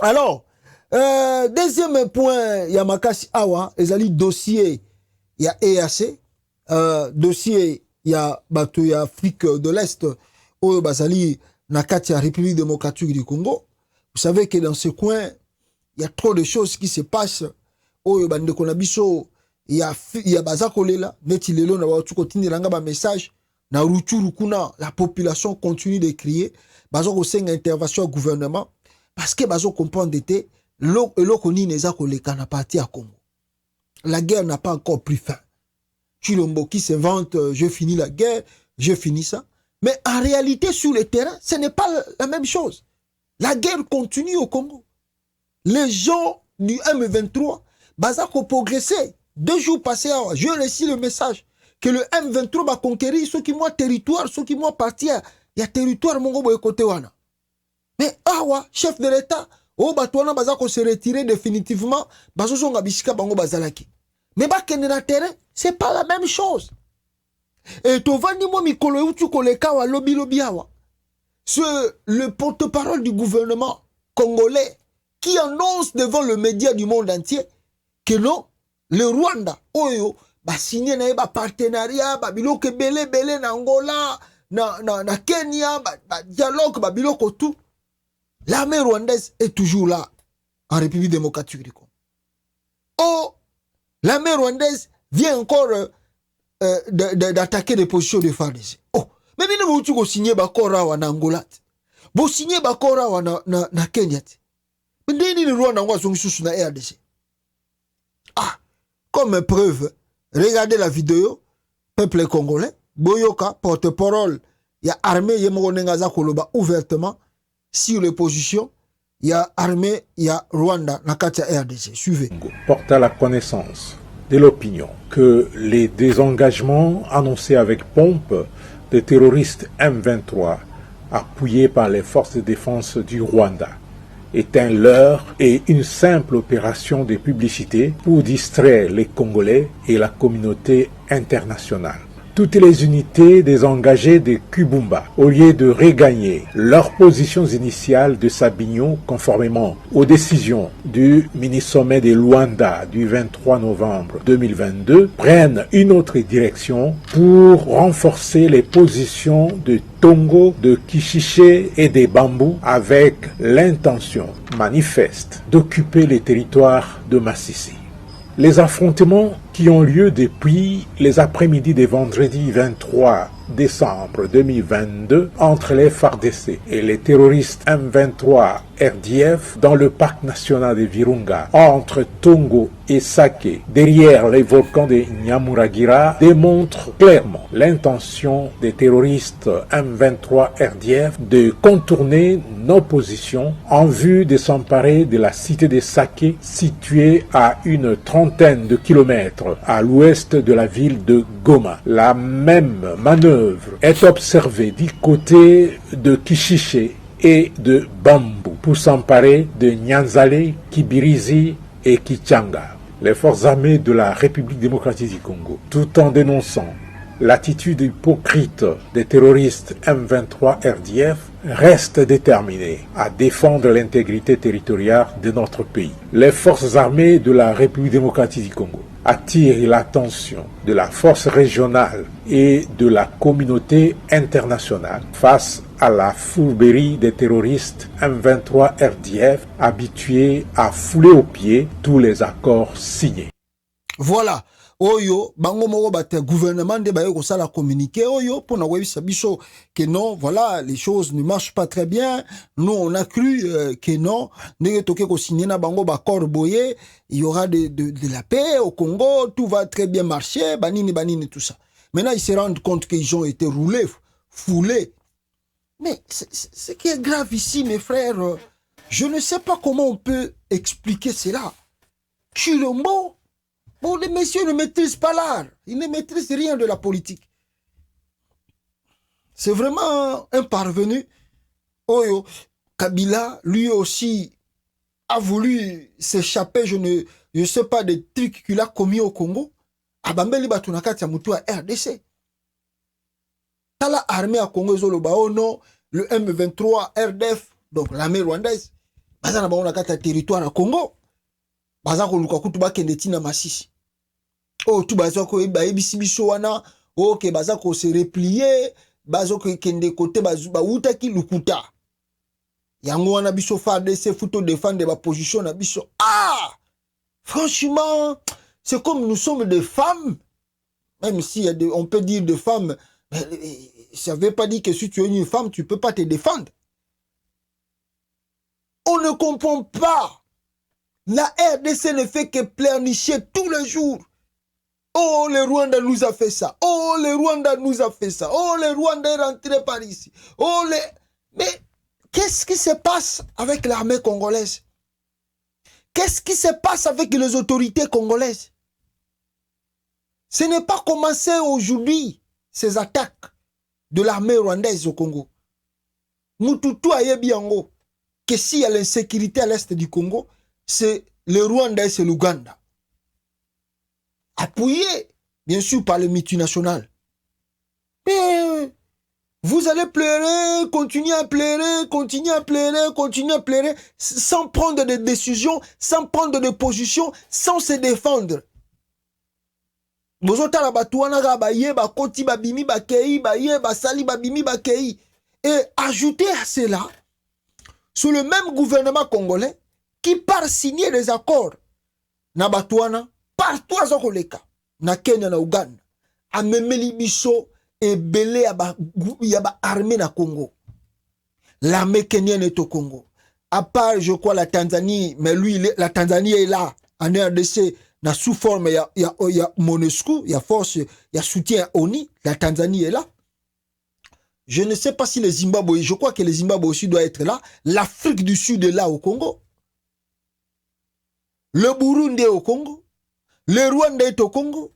Alors, deuxième point, il y a Makasi Awa, les dossier, il y a EAC, dossier, il y a Bato, il y a Afrique de l'Est, au Bazali, Nakati, République démocratique du Congo. Vous savez que dans ce coin, il y a trop de choses qui se passent. Au Bande Konabiso, il y a Bazakolela, Netilelo, na watu kotini langa ba message, na Ruchuru kuna, la population continue de crier, Bazoko seng intervention au gouvernement, parce que Bazoko comprend d'été, l'okoni neza koleka na parti à Congo. La guerre n'a pas encore pris fin. Chilombo qui s'invente, je finis la guerre, je finis ça. Mais en réalité, sur le terrain, ce n'est pas la même chose. La guerre continue au Congo. Les gens du M23, Bazako progressé. 2 jours passés, je reçu le message que le M23 va conquérir ceux qui m'ont territoire, ceux qui m'ont parti. Il y a territoire, mon gobo côté wana. Mais chef de l'État, Batouana Bazako se retirer définitivement, Bazosonga Bishika Bango Bazalaki. Mais bakende na terrain, c'est pas la même chose. Et tovani mo mikolo utu koleka wa lobi awa. Le porte-parole du gouvernement congolais qui annonce devant le média du monde entier que non, le Rwanda, oyo, ba signé na ba partenariat, ba biloko belé na Angola, na Kenya, ba dialogue, ba biloko tout. L'armée rwandaise est toujours là, en République démocratique du Congo. Oh, l'armée rwandaise vient encore d'attaquer des positions de FARDC. Oh, mais vous avez signé Bakora en Angola. Vous signez Bakora en Kenya. Mais vous avez signé na RDC. Ah, comme preuve, regardez la vidéo, peuple congolais, Boyoka, porte-parole, il y a armée, il y a Koloba ouvertement, sur les positions, il y a armée, il y a Rwanda, Nakatia RDC. Suivez. Porte à la connaissance de l'opinion que les désengagements annoncés avec pompe des terroristes M23 appuyés par les forces de défense du Rwanda est un leurre et une simple opération de publicité pour distraire les Congolais et la communauté internationale. Toutes les unités désengagées de Kubumba, au lieu de regagner leurs positions initiales de Sabignon conformément aux décisions du mini-sommet de Luanda du 23 novembre 2022, prennent une autre direction pour renforcer les positions de Tongo, de Kishiché et des Bambous avec l'intention manifeste d'occuper les territoires de Massissi. Les affrontements qui ont lieu depuis les après-midi de vendredi 23 décembre 2022 entre les FARDC et les terroristes M23 RDF dans le parc national de Virunga, entre Tongo et Sake, derrière les volcans de Nyamuragira, démontrent clairement l'intention des terroristes M23 RDF de contourner nos positions en vue de s'emparer de la cité de Sake, située à une trentaine de kilomètres à l'ouest de la ville de Goma. La même manœuvre est observée du côté de Kishiché et de Bambou pour s'emparer de Nyanzale, Kibirizi et Kichanga. Les forces armées de la République démocratique du Congo, tout en dénonçant l'attitude hypocrite des terroristes M23 RDF, restent déterminés à défendre l'intégrité territoriale de notre pays. Les forces armées de la République démocratique du Congo attirent l'attention de la force régionale et de la communauté internationale face à la fourberie des terroristes M23 RDF habitués à fouler aux pieds tous les accords signés. Voilà. Oyo, bango moko bate gouvernement de bayo kosala communiquer oyo pour na webisa biso que non, voilà, les choses ne marchent pas très bien. Nous on a cru que non, ndenge toke ko signer na bango ba corboyer, il y aura de la paix au Congo, tout va très bien marcher, banini tout ça. Maintenant ils se rendent compte qu'ils ont été roulés, foulés. Mais ce qui est grave ici mes frères, je ne sais pas comment on peut expliquer cela. Chilombo. Bon, les messieurs ne maîtrisent pas l'art. Ils ne maîtrisent rien de la politique. C'est vraiment un parvenu. Oyo, Kabila, lui aussi, a voulu s'échapper, je ne sais pas, des trucs qu'il a commis au Congo. Abambeli Batunakati a mutu à RDC. Tala armée à Congo, oh non, le M23 RDF, donc l'armée rwandaise, baza na bango na kati ya territoire na Congo baza koluka kutu bakende tina Masisi oh tu baza ko bayebisi biso wana ok baza ko se replier baza ko kende côté ba uta ki lukuta yango wana biso FARDC futo défendre ba position na biso franchement c'est comme nous sommes des femmes même si on peut dire des femmes ça veut pas dire que si tu es une femme tu peux pas te défendre. On ne comprend pas. La RDC ne fait que pleurnicher tous les jours. Oh, le Rwanda nous a fait ça. Oh, le Rwanda nous a fait ça. Oh, le Rwanda est rentré par ici. Oh, mais qu'est-ce qui se passe avec l'armée congolaise? Qu'est-ce qui se passe avec les autorités congolaises? Ce n'est pas commencé aujourd'hui, ces attaques de l'armée rwandaise au Congo. Mututu ayebi yango que s'il y a l'insécurité à l'est du Congo, c'est le Rwanda et c'est l'Ouganda. Appuyé, bien sûr, par le multinational. Mais vous allez pleurer, continuer à pleurer, continuer à pleurer, continuer à pleurer, sans prendre de décisions, sans prendre de position, sans se défendre. Bozotala batuana ga baye ba koti ba bimi ba kei baye ba sali ba bimi ba kei. Et ajouter à cela, sous le même gouvernement congolais qui part signer des accords na batuana partout à Zokoleka, na Kenya na Uganda, a memeli biso et belé yaba armée na Congo. L'armée kenyenne est au Congo. À part, je crois, la Tanzanie, mais lui, la Tanzanie est là, en RDC, na sous forme, il y a MONUSCO, il y a force, il y a soutien ONI, la Tanzanie est là. Je ne sais pas si les Zimbabwe, je crois que les Zimbabwe aussi doivent être là. L'Afrique du Sud est là au Congo. Le Burundi est au Congo. Le Rwanda est au Congo.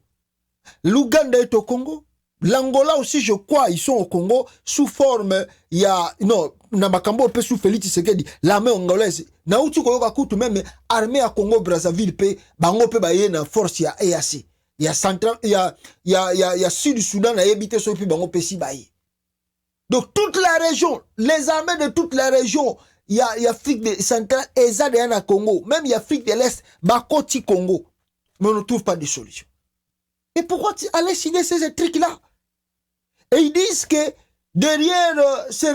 L'Ouganda est au Congo. L'Angola aussi, je crois, ils sont au Congo sous forme, il y a, non, Namakambo peut sous Félix Tshisekedi, l'armée angolaise. Na utu koyoka kutu même armée à Congo Brazzaville pe bango pe ba yena force ya EAC. Il y a central, il y a Sud Soudan na yebite so pe bango pe si baye. Donc toute la région, les armées de toute la région, il y a Afrique centrale et ça derrière Congo, même il y a Afrique de l'Est, Bakoti Congo. Mais on ne trouve pas de solution. Et pourquoi aller signer ces trucs-là? Et ils disent que derrière ces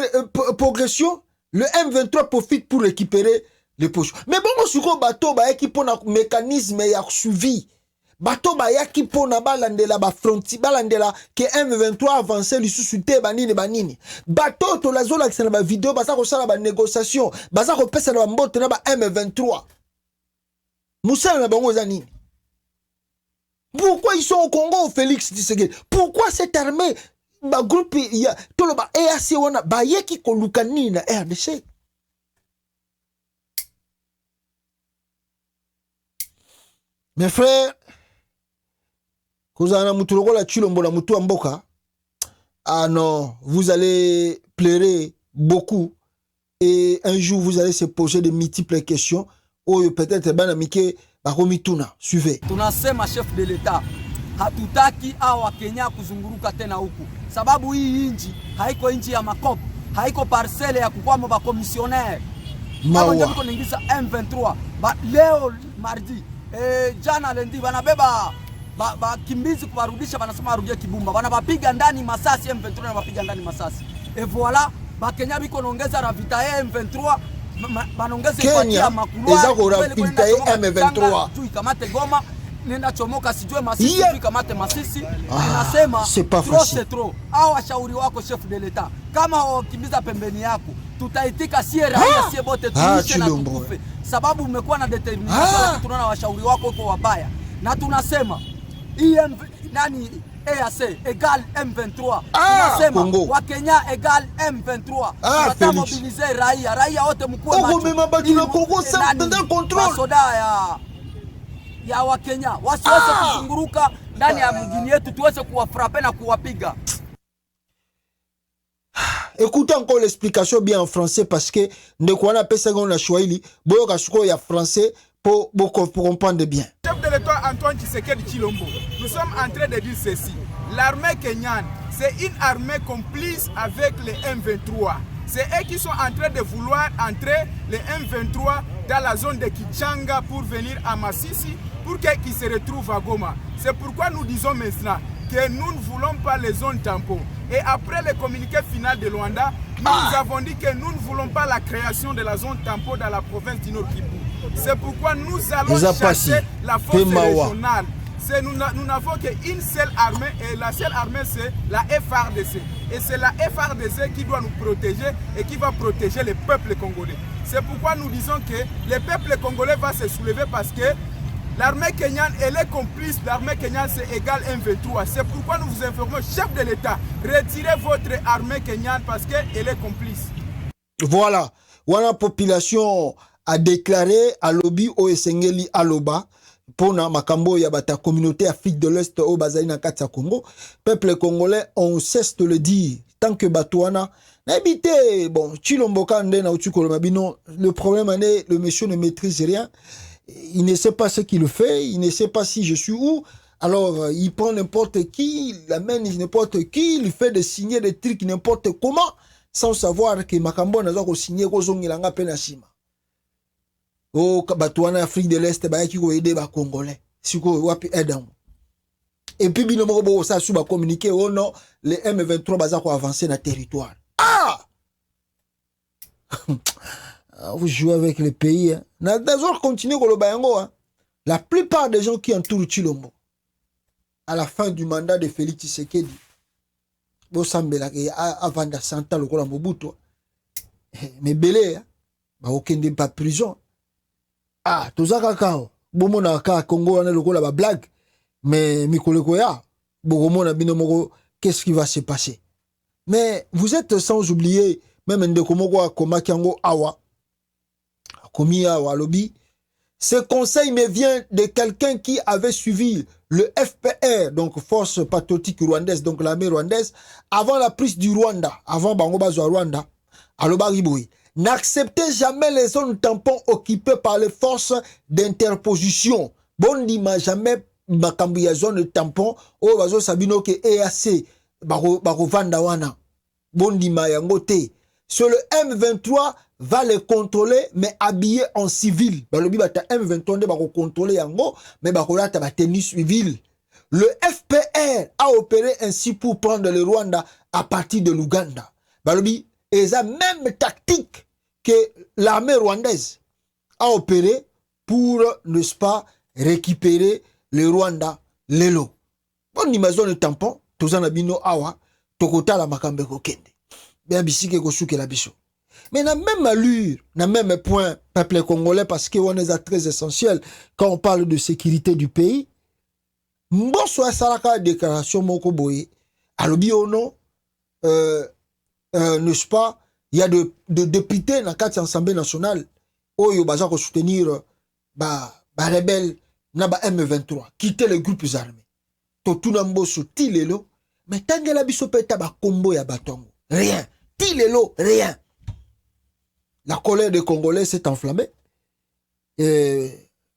progressions, le M23 profite pour récupérer les poches. Mais bon, on se bateau ba qui pona mécanisme ya suivi. Bateau ba ya qui pona balandela ba fronti balandela que M23 avancer li sous-souté banini. Bateau to la zone qui na ba vidéo basa ko sala ba négociation, basa ko pesa na mbote na ba M23. Moussa na bango zanini. Pourquoi ils sont au Congo, Félix Tshisekedi? Pourquoi cette armée, ba groupe, il y a tout le EAC, wana, ba yeki kolukani na RDC? Mes frères, Kozana Mutuloko la Chilombo la Mutu Amboka, ah non, vous allez pleurer beaucoup et un jour vous allez se poser de multiples questions. Ou peut-être banamike bakomituna. Suivez. Tunasema chef de l'État, hatutaki awa Kenya kuzunguruka tena huku. Sababu hii inji haiko inji ya makopo, haiko parcelle ya kukwamo ba commissionnaire. Mawa. Ndio kuningiza M23. Leo mardi, jana lendi banabeba ba kimbizi kuwarudisha, banasema arudie Kibumba. Banabapiga ndani masasi M23 na bapiga ndani masasi. Et voilà, ba Kenya biko naongeza ravita M23. Kenya eza korafilta M23 tu ikamate Goma nenda chomoka sijue Masisi tu ikamate Masisi. Nasema c'est trop. Au washauri wako chef de l'État, kama wakimbiza pembeni yako tutaitika sie raia sie bote tuishe na tukufe, sababu umekuwa na determination. Tunaona washauri wako uko wabaya na tunasema nani EAC égale M23. Tunasema wa Kenya égale M23. Tutamobilize raia wote mkuu macho. Mema batu na Congo sans contrôle. Soda ya wa Kenya wasiweze kuzunguruka ndani ya mgini yetu, tuweze kuwafraper na kuwapiga. Écoutez encore l'explication bien en français parce que ndekwana pesa ngona Swahili boyo kasuko ya français pour comprendre bien. Chef de l'État Antoine Tshisekedi Chilombo, nous sommes en train de dire ceci. L'armée kenyane, c'est une armée complice avec les M23. C'est eux qui sont en train de vouloir entrer les M23 dans la zone de Kichanga pour venir à Massissi, pour qu'ils se retrouvent à Goma. C'est pourquoi nous disons maintenant que nous ne voulons pas les zones tampons. Et après le communiqué final de Luanda, nous avons dit que nous ne voulons pas la création de la zone tampon dans la province du Nord Kivu. C'est pourquoi nous allons chercher la force régionale. Nous n'avons qu'une seule armée et la seule armée c'est la FARDC. Et c'est la FARDC qui doit nous protéger et qui va protéger le peuple congolais. C'est pourquoi nous disons que le peuple congolais va se soulever parce que l'armée kenyane, elle est complice. L'armée kenyane, c'est égal M23. C'est pourquoi nous vous informons, chef de l'État, retirez votre armée kenyane parce qu'elle est complice. Voilà. La population a déclaré à lobby au Esengeli Aloba pour na makambo ya bata communauté Afrique de l'Est au Bazali na Katsa Congo. Peuple congolais, on cesse de le dire. Tant que Batouana n'a habité, bon, Chilomboka na Utukolomabino, le problème est le monsieur ne maîtrise rien. Il ne sait pas ce qu'il fait, il ne sait pas si je suis où. Alors, il prend n'importe qui, il amène n'importe qui, il fait de signer des trucs n'importe comment, sans savoir que Makambo n'a pas signé Kozongilanga Penashima. Oh, Batouana, Afrique de l'Est, qui va aider les Congolais. Si vous avez aidé. Et puis, il y a communiqué, oh non, les M23 vont avancer dans le territoire. Ah! Vous jouez avec les pays. Hein. La plupart des gens qui entourent Chilombo, à la fin du mandat de Félix Tshisekedi, avant de s'entendre le Kola Mobutu, mais belé, aucun n'est pas prison. Ah, tout ça, kakao. Bomona ka Congo, on a le Kola blague, mais Mikolekoya, Bogomona binomoro, qu'est-ce qui va se passer? Mais vous êtes sans oublier, même Ndekomogo Komakiango Awa, Komia Walobi. Ce conseil me vient de quelqu'un qui avait suivi le FPR, donc Force Patriotique Rwandaise, donc l'armée rwandaise, avant la prise du Rwanda, avant Bangobazo Rwanda, à l'Obariboui. N'acceptez jamais les zones tampons occupées par les forces d'interposition. Bon, dis-moi jamais Makambuya zone tampon, au Bazo Sabino ke EAC, Baro Vandawana. Bon, dis-moi Yangote. Sur le M23, va les contrôler, mais habillés en civil. Balobi bata M23 va contrôler yango, mais bakola ta tenue civile. Le FPR a opéré ainsi pour prendre le Rwanda à partir de l'Ouganda. Balobi, et la même tactique que l'armée rwandaise a opéré pour, n'est-ce pas, récupérer le Rwanda, l'élo. Bon, imagine le tampon, tous en abino awa, tokota la makambe kokende. Bien bisike kosuke la biso. Mais dans la même allure, dans le même point, peuple congolais, parce qu'on est très essentiel quand on parle de sécurité du pays. Mbosso a salaka déclaration moko boye. Alobi ono, n'est-ce pas, il y a de députés dans la Assemblée nationale où il y a soutenir les rebelles na ba M23, quitter les groupes armés. Totuna Mbosso tilelo, mais tangela biso peta ba kombo ya batongo. Rien. Tilelo, rien. La colère des Congolais s'est enflammée.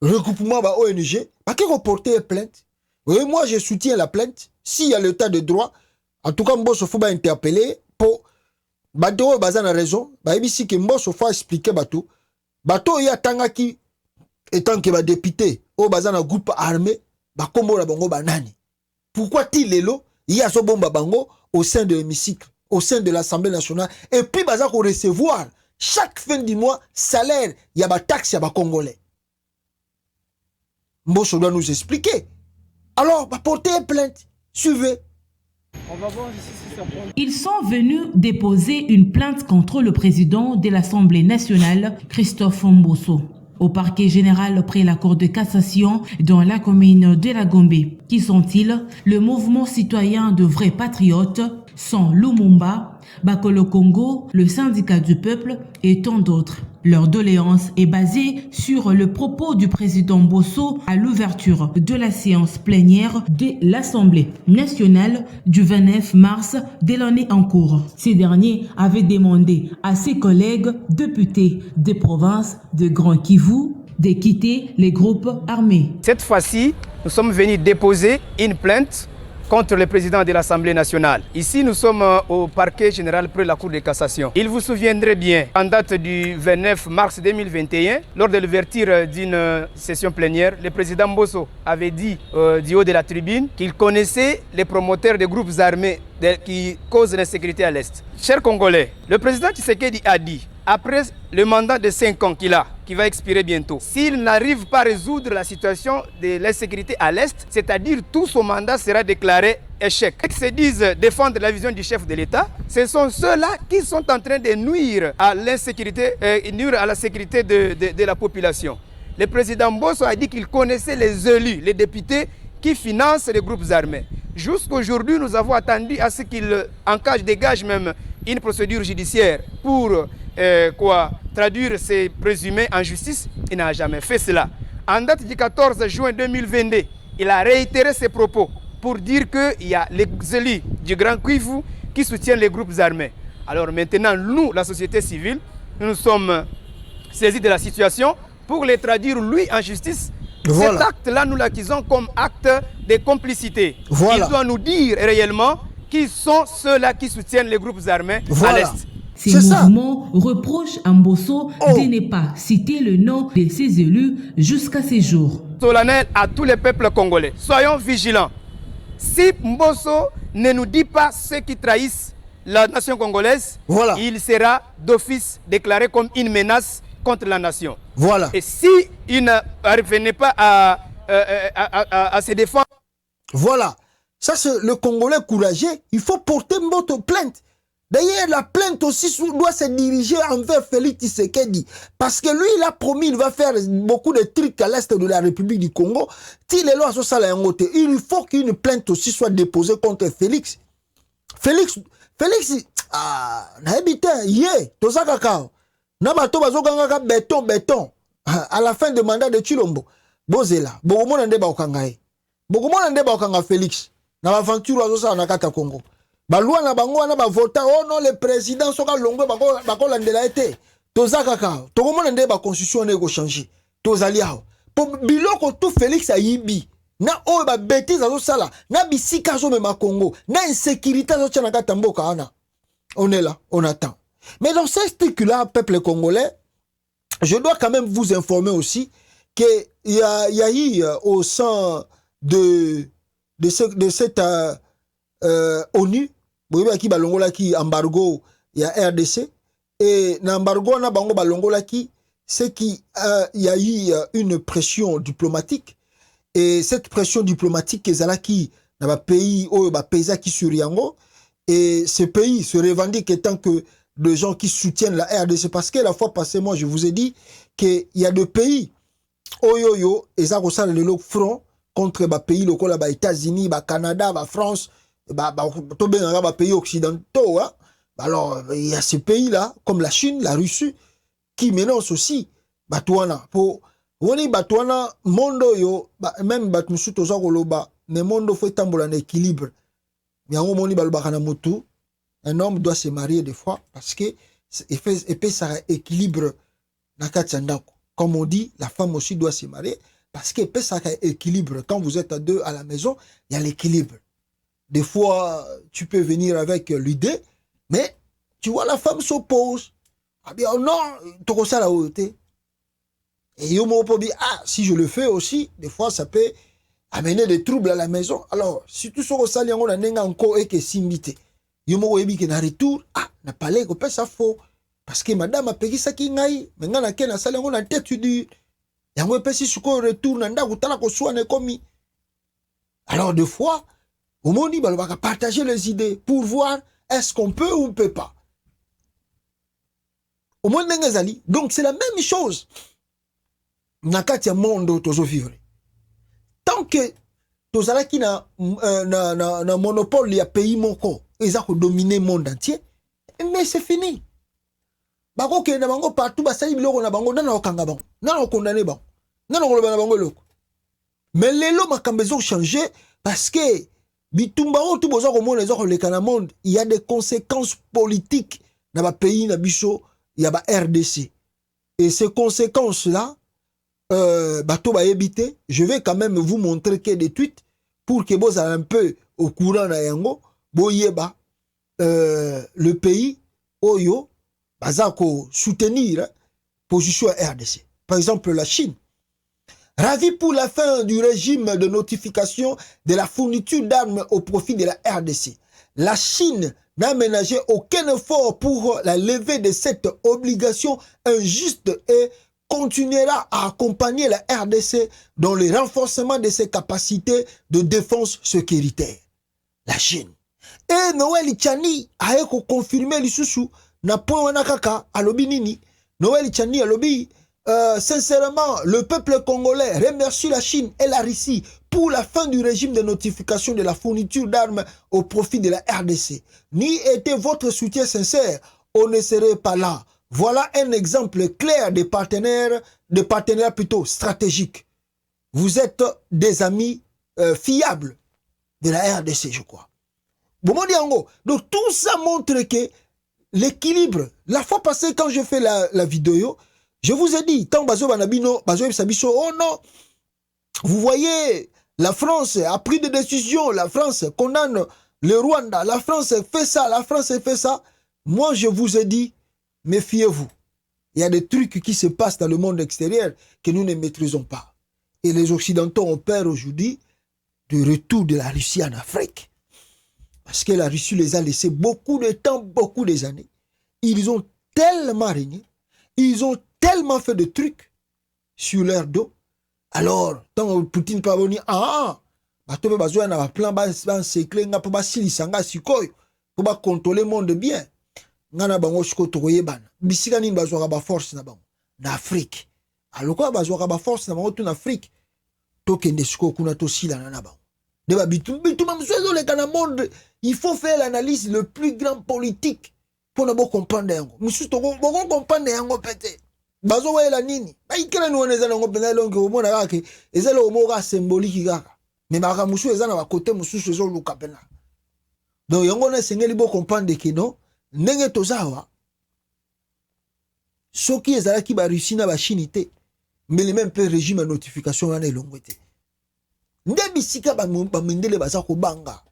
Regroupement bah, ONG, pas qui reporter plainte. Oui, moi je soutiens la plainte. S'il y a l'état de droit, en tout cas, Mbosso faut pas interpeller pour bateau bazan a raison. Bah ici que Mbosso faut expliquer bateau. Bateau y a tanga qui étant que ba député au bazan a groupe armé, bah kombo la bango banani. Pourquoi tilelo il y a ce bomba bango au sein de l'hémicycle, au sein de l'Assemblée nationale, et puis bazan qu'on recevoir chaque fin du mois, salaire, il y a des taxes, il y a des Congolais. Mbosso doit nous expliquer. Alors, portez plainte. Suivez. On va voir si ça prend. Ils sont venus déposer une plainte contre le président de l'Assemblée nationale, Christophe Mbosso, au parquet général près la Cour de cassation dans la commune de la Gombe. Qui sont-ils? Le mouvement citoyen de vrais patriotes sont Lumumba, Bakolo Congo, le syndicat du peuple et tant d'autres. Leur doléance est basée sur le propos du président Mbosso à l'ouverture de la séance plénière de l'Assemblée nationale du 29 mars de l'année en cours. Ces derniers avaient demandé à ses collègues députés des provinces de Grand Kivu de quitter les groupes armés. Cette fois-ci, nous sommes venus déposer une plainte contre le président de l'Assemblée nationale. Ici, nous sommes au parquet général près de la Cour de cassation. Il vous souviendrait bien, en date du 29 mars 2021, lors de l'ouverture d'une session plénière, le président Mbosso avait dit du haut de la tribune qu'il connaissait les promoteurs des groupes armés qui causent l'insécurité à l'Est. Chers Congolais, le président Tshisekedi a dit, après le mandat de 5 ans qu'il a, qui va expirer bientôt, s'il n'arrive pas à résoudre la situation de l'insécurité à l'Est, c'est-à-dire tout son mandat sera déclaré échec. Ceux qui se disent défendre la vision du chef de l'État, ce sont ceux-là qui sont en train de nuire à l'insécurité, nuire à la sécurité de la population. Le président Mbosso a dit qu'il connaissait les élus, les députés qui financent les groupes armés. Jusqu'aujourd'hui, nous avons attendu à ce qu'il dégage même une procédure judiciaire pour traduire ces présumés en justice. Il n'a jamais fait cela. En date du 14 juin 2022, il a réitéré ses propos pour dire qu'il y a les élus du Grand Kivu qui soutiennent les groupes armés. Alors maintenant, nous, la société civile, nous sommes saisis de la situation pour les traduire, lui, en justice. Voilà. Cet acte-là, nous l'accusons comme acte de complicité. Voilà. Il doit nous dire réellement qui sont ceux-là qui soutiennent les groupes armés à l'Est. Ces mouvements reprochent à Mbosso de ne pas citer le nom de ses élus jusqu'à ces jours. Solennel à tous les peuples congolais, soyons vigilants. Si Mbosso ne nous dit pas ceux qui trahissent la nation congolaise, voilà, il sera d'office déclaré comme une menace contre la nation. Voilà. Et si il ne parvenait pas à se défendre... Voilà. Ça, c'est le Congolais courageux. Il faut porter votre plainte. D'ailleurs, la plainte aussi doit se diriger envers Félix Tshisekedi. Parce que lui, il a promis, il va faire beaucoup de trucs à l'est de la République du Congo. Il faut qu'une plainte aussi soit déposée contre Félix. Félix, béton. À la fin du mandat de Chilombo. Bozela. Félix. Na aventure azosa na kata Congo. Balwa na bango na ba vota oh non le président soka longwe bako landela été. Toza kaka. Tokomona nde ba constitution ne go changer. Tozali hao. Po biloko tout Félix ayibi. Na o ba bêtise azosala. Na bisika zo mema Congo. Na insécurité azotia na kata mboka ana. On est là, on attend. Mais dans ce truc-là, peuple congolais, je dois quand même vous informer aussi qu'il y a eu au sein de cette ONU, qui balongola qui embargo, il y a RDC, et l'embargo na bango balongola qui, c'est qu'il y a eu une pression diplomatique, et cette pression diplomatique, qui dans le pays, pays qui sur Yango, et ce pays se revendique étant que de gens qui soutiennent la RDC, parce que la fois passée, moi, je vous ai dit qu'il y a deux pays, Oyoyo, et ça ressemble le front contre les pays locaux, les États-Unis, les Canada, la France, les pays occidentaux. Hein? Alors, il y a ces pays-là, comme la Chine, la Russie, qui menacent aussi Batouana. Pour Batouana, Mondo yo, même Batmusu Toza Goloba, le monde faut être en équilibre. Un homme doit se marier des fois parce que ça équilibre. Comme on dit, la femme aussi doit se marier parce que ça équilibre. Quand vous êtes à deux à la maison, il y a l'équilibre. Des fois, tu peux venir avec l'idée, mais tu vois, la femme s'oppose. Ah bien, non, tu ressens la haauté. Et il peut dire, ah, si je le fais aussi, des fois, ça peut amener des troubles à la maison. Alors, si tu sors au salon, on a encore et que simité. Yomo ebi que na retour, ah, na palais ko pesa faux. Parce que madame a payé ça qui ngai, mais ngana ke na salon on a tête du. Yango pesi suko retour na nda kutala ko soane komi. Alors des fois, au moni ba va partager les idées pour voir est-ce qu'on peut ou on peut pas. Au monde ngazali. Donc c'est la même chose. Na kati ya monde tozo vivre. Tant que tozala ki na monopole ya pays moko, ils ont dominé le monde entier, mais c'est fini. Bako ke na bango partout basali biloko na bango nana okanga bango, nana okondane bango, nana okoloba na bango eloko. Mais lelo makambo ezo changer parce que bitumba o tout bozo komona ezo koleka na monde, il y a des conséquences politiques na ba pays na biso, il y a ba RDC. Et ces conséquences là bato ba ebité, je vais quand même vous montrer que des tweets pour que vous ayez un peu au courant na yango boyeba le pays oyo bazako soutenir position RDC. Par exemple la Chine. Ravi pour la fin du régime de notification de la fourniture d'armes au profit de la RDC. La Chine n'a ménagé aucun effort pour la levée de cette obligation injuste et continuera à accompagner la RDC dans le renforcement de ses capacités de défense sécuritaire. La Chine. Et Noël Tchani a confirmé l'issue na point wanakaka alobi nini. Noël Tchani alobi sincèrement, le peuple congolais remercie la Chine et la Russie pour la fin du régime de notification de la fourniture d'armes au profit de la RDC. Ni était votre soutien sincère, on ne serait pas là. Voilà un exemple clair de partenaires plutôt stratégiques. Vous êtes des amis fiables de la RDC, je crois. Donc tout ça montre que l'équilibre, la fois passée quand je fais la vidéo, je vous ai dit, tant bazo banabino, bazo sabiso, oh non, vous voyez, la France a pris des décisions, la France condamne le Rwanda, la France fait ça, la France fait ça. Moi, je vous ai dit, méfiez-vous. Il y a des trucs qui se passent dans le monde extérieur que nous ne maîtrisons pas. Et les Occidentaux ont peur aujourd'hui du retour de la Russie en Afrique. Parce que la Russie les a laissés beaucoup de temps, beaucoup des années. Ils ont tellement régné, ils ont tellement fait de trucs sur leur dos. Alors, tant Poutine peut venir, bato besoin na plan ba séclé nga pour silisanga sikoyo pour ba contrôler le monde bien. Ngana bango shiko toyebana. Bisika ni bazwa ba force na bango na Afrique. Alors quoi bazwa ba force na bango tout en Afrique. Tokende shiko kuna to sila na bango. Deba bitu mamswezo le kana monde, il faut faire l'analyse le plus grand politique pour ne pas comprendre yango. Musu to bon comprendre yango pété. Bazo wa la nini? Ba ikela ni oneza ngo penza longo omona kake ezelo omoga symbolique kaka. Mais baka musu ezana ba côté musu ezo luka pena. Donc yango na sengeli bo comprendre que non ndenge tozawa soki ezalaki ba Russie na ba Chine te mais le même peu régime notification wana elongo te. Nde bisika ba mindele baza ko banga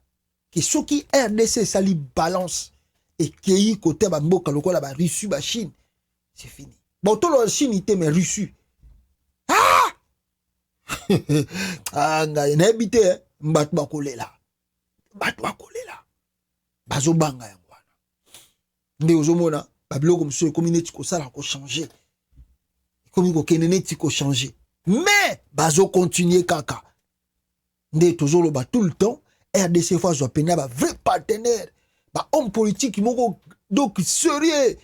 que soki RDC sali balance et kei côté ba mboka lokola ba Russie ba Chine c'est fini. Bon tout le Chine te mais Russie nga ina habité mbatu bakolela bazo banga yango wana nde ozomona babiloko mso community ko sala ko changer comme ko keneneti ko changer mais bazo continuer kaka nde tozolo ba tout le temps RDC fois zo pena ba vrai partenaire ba homme politique moko donc sérieux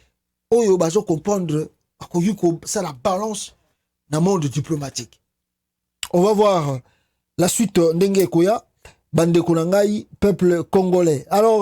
oyo bazo comprendre akoyuko ça la balance dans le monde diplomatique. On va voir la suite ndenge koya bande konangai peuple congolais. Alors